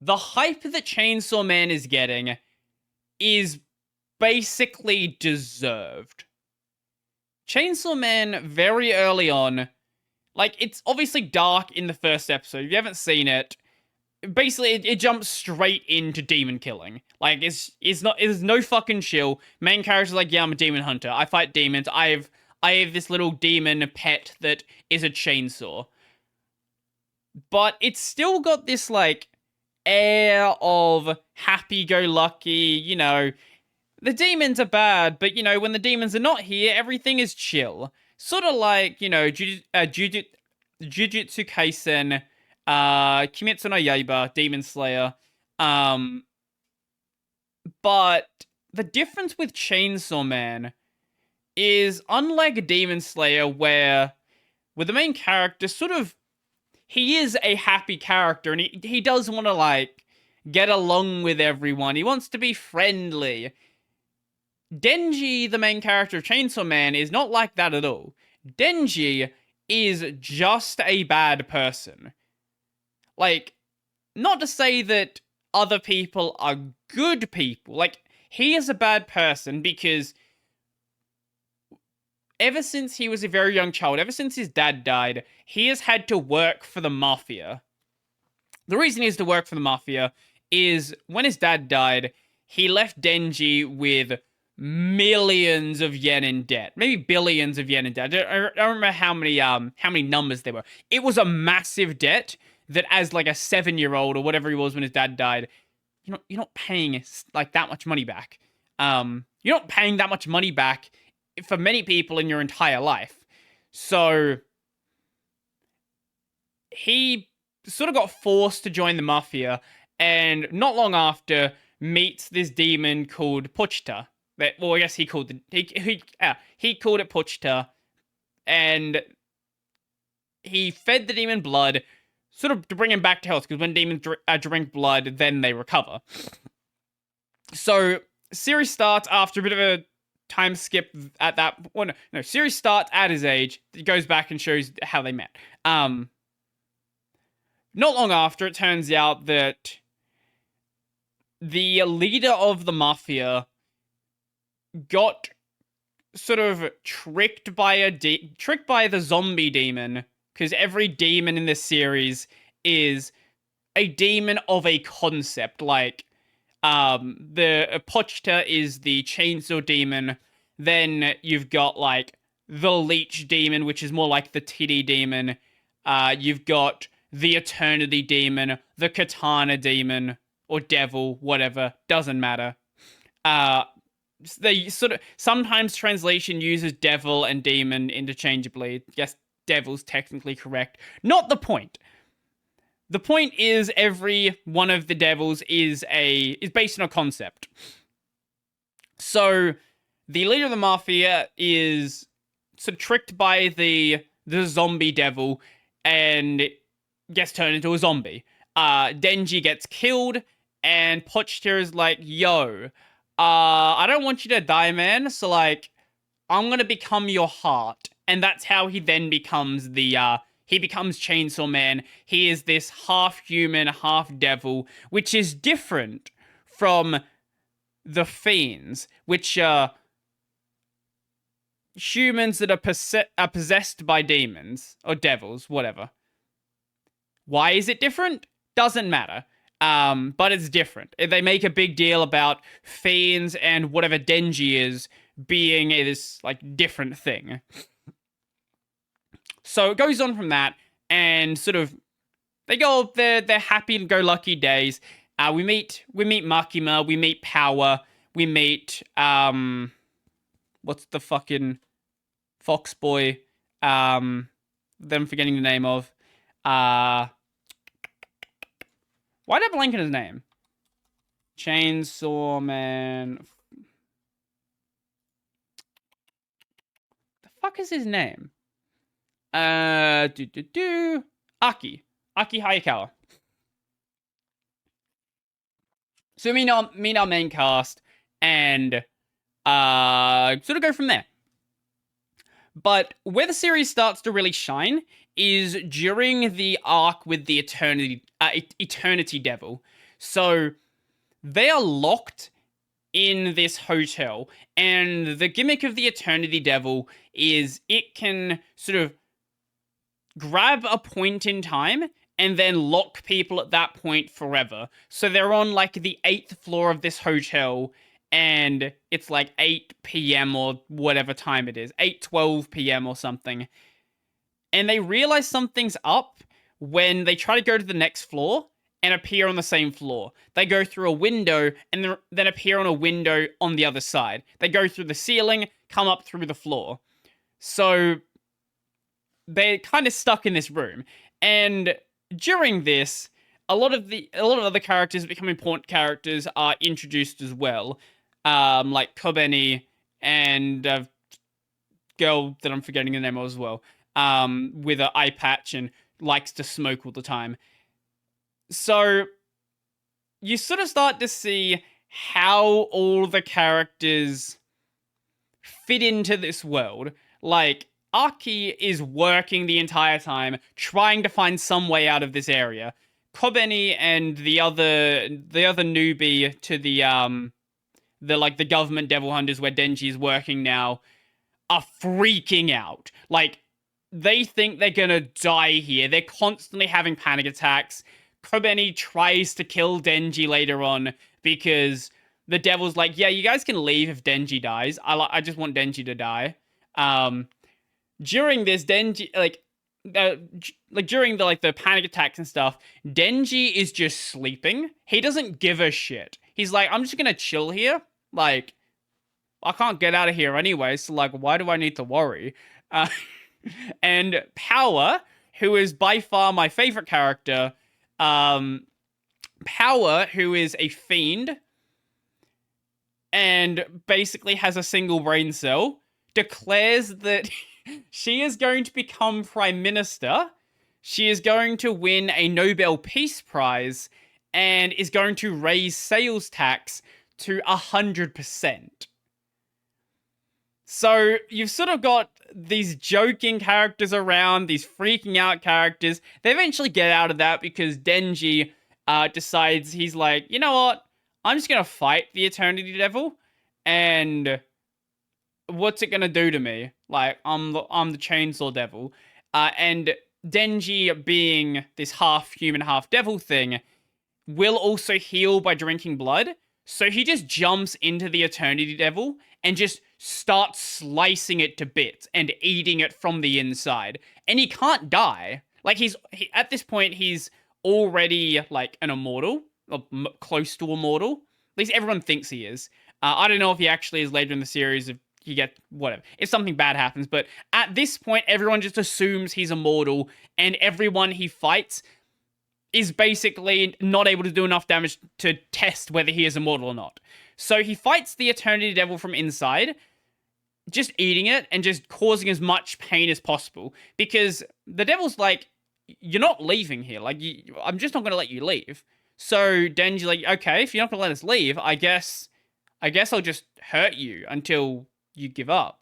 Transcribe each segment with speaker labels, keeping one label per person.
Speaker 1: the hype that Chainsaw Man is getting is basically deserved. Chainsaw Man, very early on, like, it's obviously dark in the first episode. If you haven't seen it, basically it jumps straight into demon killing. Like, it's no fucking chill. Main character's like, yeah, I'm a demon hunter. I fight demons. I have this little demon pet that is a chainsaw. But it's still got this, like, air of happy-go-lucky, the demons are bad, but, when the demons are not here, everything is chill. Sort of like, Jujutsu Kaisen, Kimetsu no Yaiba, Demon Slayer. Um, but the difference with Chainsaw Man is, unlike Demon Slayer, where with the main character, sort of, he is a happy character, and he does want to, like, get along with everyone. He wants to be friendly. Denji, the main character of Chainsaw Man, is not like that at all. Denji is just a bad person. Like, not to say that other people are good people. Like, he is a bad person because ever since he was a very young child, ever since his dad died, he has had to work for the mafia. The reason he has to work for the mafia is when his dad died, he left Denji with millions of yen in debt, maybe billions of yen in debt. I don't remember how many numbers there were. It was a massive debt that, as like a 7-year-old or whatever he was when his dad died, you're not paying like that much money back. You're not paying that much money back for many people in your entire life. So he sort of got forced to join the mafia, and not long after meets this demon called Pochita. Well, I guess he called he called it Pochita, and he fed the demon blood, sort of to bring him back to health. Because when demons drink blood, then they recover. So series starts after a bit of a time skip at that. Well, no, series starts at his age. It goes back and shows how they met. Not long after, it turns out that the leader of the mafia got sort of tricked by the zombie demon, because every demon in this series is a demon of a concept. Like, the Pochita is the chainsaw demon. Then you've got, like, the leech demon, which is more like the titty demon. You've got the eternity demon, the katana demon, or devil, whatever, doesn't matter. They sort of, sometimes translation uses devil and demon interchangeably. Yes, devil's technically correct. Not the point. The point is, every one of the devils is based on a concept. So the leader of the mafia is sort of tricked by the zombie devil and gets turned into a zombie. Denji gets killed, and Pochita is like, yo, I don't want you to die, man, so, like, I'm gonna become your heart. And that's how he then becomes he becomes Chainsaw Man. He is this half human, half devil, which is different from the Fiends, which are humans that are possessed by demons, or devils, whatever. Why is it different? Doesn't matter. But it's different. They make a big deal about Fiends and whatever Denji is being this, like, different thing. So it goes on from that, and sort of they go their happy-go-lucky days. We meet Makima, we meet Power, we meet what's the fucking Fox boy? That I'm forgetting the name of. Why did I blank on his name? Chainsaw Man. The fuck is his name? Aki Hayakawa. So we meet our main cast, and sort of go from there. But where the series starts to really shine is during the arc with the Eternity Devil. So they are locked in this hotel, and the gimmick of the Eternity Devil is it can sort of grab a point in time and then lock people at that point forever. So they're on like the 8th floor of this hotel, and it's like 8 p.m. or whatever time it is, 8:12 p.m. or something. And they realize something's up when they try to go to the next floor and appear on the same floor. They go through a window and then appear on a window on the other side. They go through the ceiling, come up through the floor. So they're kind of stuck in this room. And during this, a lot of other characters become important characters are introduced as well. Like Kobeni and a girl that I'm forgetting the name of as well. With an eye patch and likes to smoke all the time. So you sort of start to see how all the characters fit into this world. Like, Aki is working the entire time, trying to find some way out of this area. Kobeni and the other newbie to the government devil hunters where Denji is working now are freaking out. Like, they think they're gonna die here. They're constantly having panic attacks. Kobeni tries to kill Denji later on because the devil's like, yeah, you guys can leave if Denji dies. I just want Denji to die. During this, Denji, during the panic attacks and stuff, Denji is just sleeping. He doesn't give a shit. He's like, I'm just gonna chill here. Like, I can't get out of here anyway, so like, why do I need to worry? And Power, who is by far my favorite character, Power, who is a fiend and basically has a single brain cell, declares that she is going to become Prime Minister. She is going to win a Nobel Peace Prize and is going to raise sales tax to 100%. So you've sort of got these joking characters around, these freaking out characters. They eventually get out of that because Denji decides, he's like, you know what? I'm just going to fight the Eternity Devil, and what's it going to do to me? Like, I'm the Chainsaw Devil. And Denji, being this half human, half devil thing, will also heal by drinking blood. So he just jumps into the Eternity Devil and just starts slicing it to bits and eating it from the inside. And he can't die. Like, at this point, he's already, like, an immortal, or close to immortal. At least everyone thinks he is. I don't know if he actually is later in the series, if you get, whatever. If something bad happens. But at this point, everyone just assumes he's immortal, and everyone he fights is basically not able to do enough damage to test whether he is immortal or not. So he fights the Eternity Devil from inside, just eating it and just causing as much pain as possible. Because the devil's like, you're not leaving here. Like, I'm just not going to let you leave. So Denji's like, okay, if you're not going to let us leave, I guess I'll just hurt you until you give up.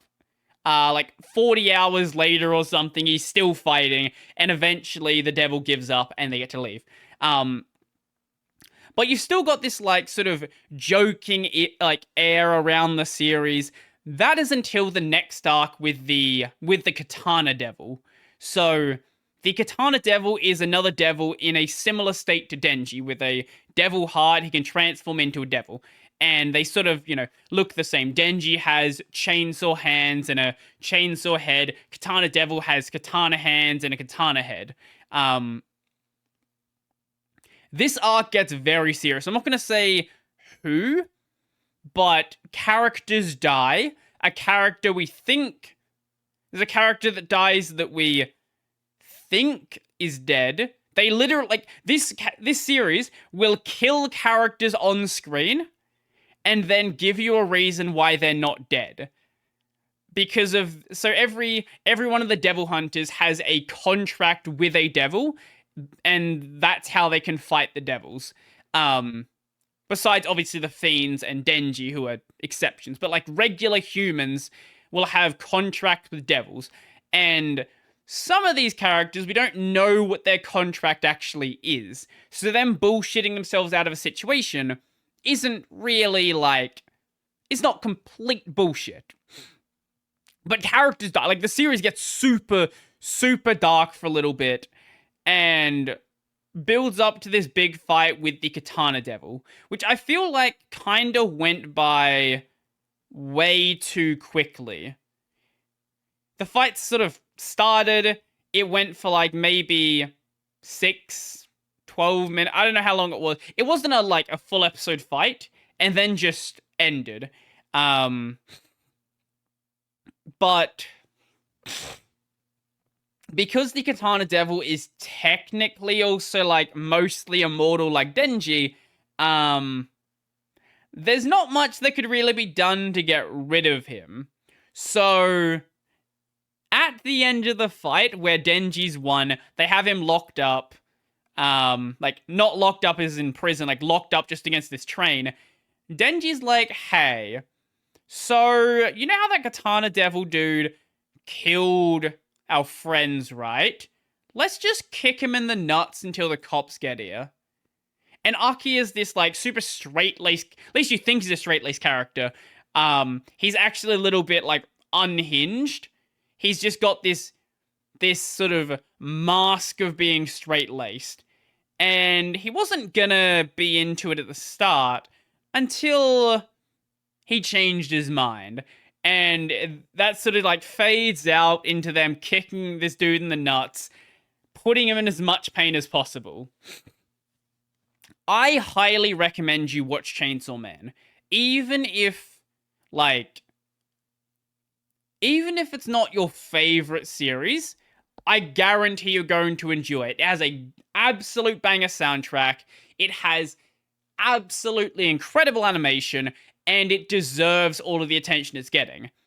Speaker 1: Like 40 hours later or something, he's still fighting, and eventually the devil gives up and they get to leave. But you've still got this, like, sort of joking, like, air around the series. That is until the next arc with the Katana Devil. So the Katana Devil is another devil in a similar state to Denji, with a devil heart. He can transform into a devil. And they sort of, look the same. Denji has chainsaw hands and a chainsaw head. Katana Devil has katana hands and a katana head. This arc gets very serious. I'm not going to say who, but characters die. There's a character that dies that we think is dead. They literally, like, this series will kill characters on screen and then give you a reason why they're not dead. Because every one of the devil hunters has a contract with a devil, and that's how they can fight the devils. Besides, obviously, the fiends and Denji, who are exceptions. But, like, regular humans will have contracts with devils. And some of these characters, we don't know what their contract actually is. So them bullshitting themselves out of a situation isn't really like, it's not complete bullshit. But characters die. Like, the series gets super, super dark for a little bit and builds up to this big fight with the Katana Devil, which I feel like kind of went by way too quickly. The fight sort of started, it went for like maybe 12 minutes. I don't know how long it was. It wasn't a full episode fight, and then just ended. But because the Katana Devil is technically also like mostly immortal like Denji, there's not much that could really be done to get rid of him. So at the end of the fight where Denji's won, they have him locked up. Like, not locked up as in prison, like locked up just against this train. Denji's like, hey, so you know how that Katana Devil dude killed our friends, right? Let's just kick him in the nuts until the cops get here. And Aki is this like super straight-laced, at least you think he's a straight-laced character. He's actually a little bit like unhinged. He's just got this sort of mask of being straight-laced. And he wasn't gonna be into it at the start until he changed his mind. And that sort of like fades out into them kicking this dude in the nuts, putting him in as much pain as possible. I highly recommend you watch Chainsaw Man. Even if it's not your favorite series, I guarantee you're going to enjoy it. It has a absolute banger soundtrack. It has absolutely incredible animation, and it deserves all of the attention it's getting.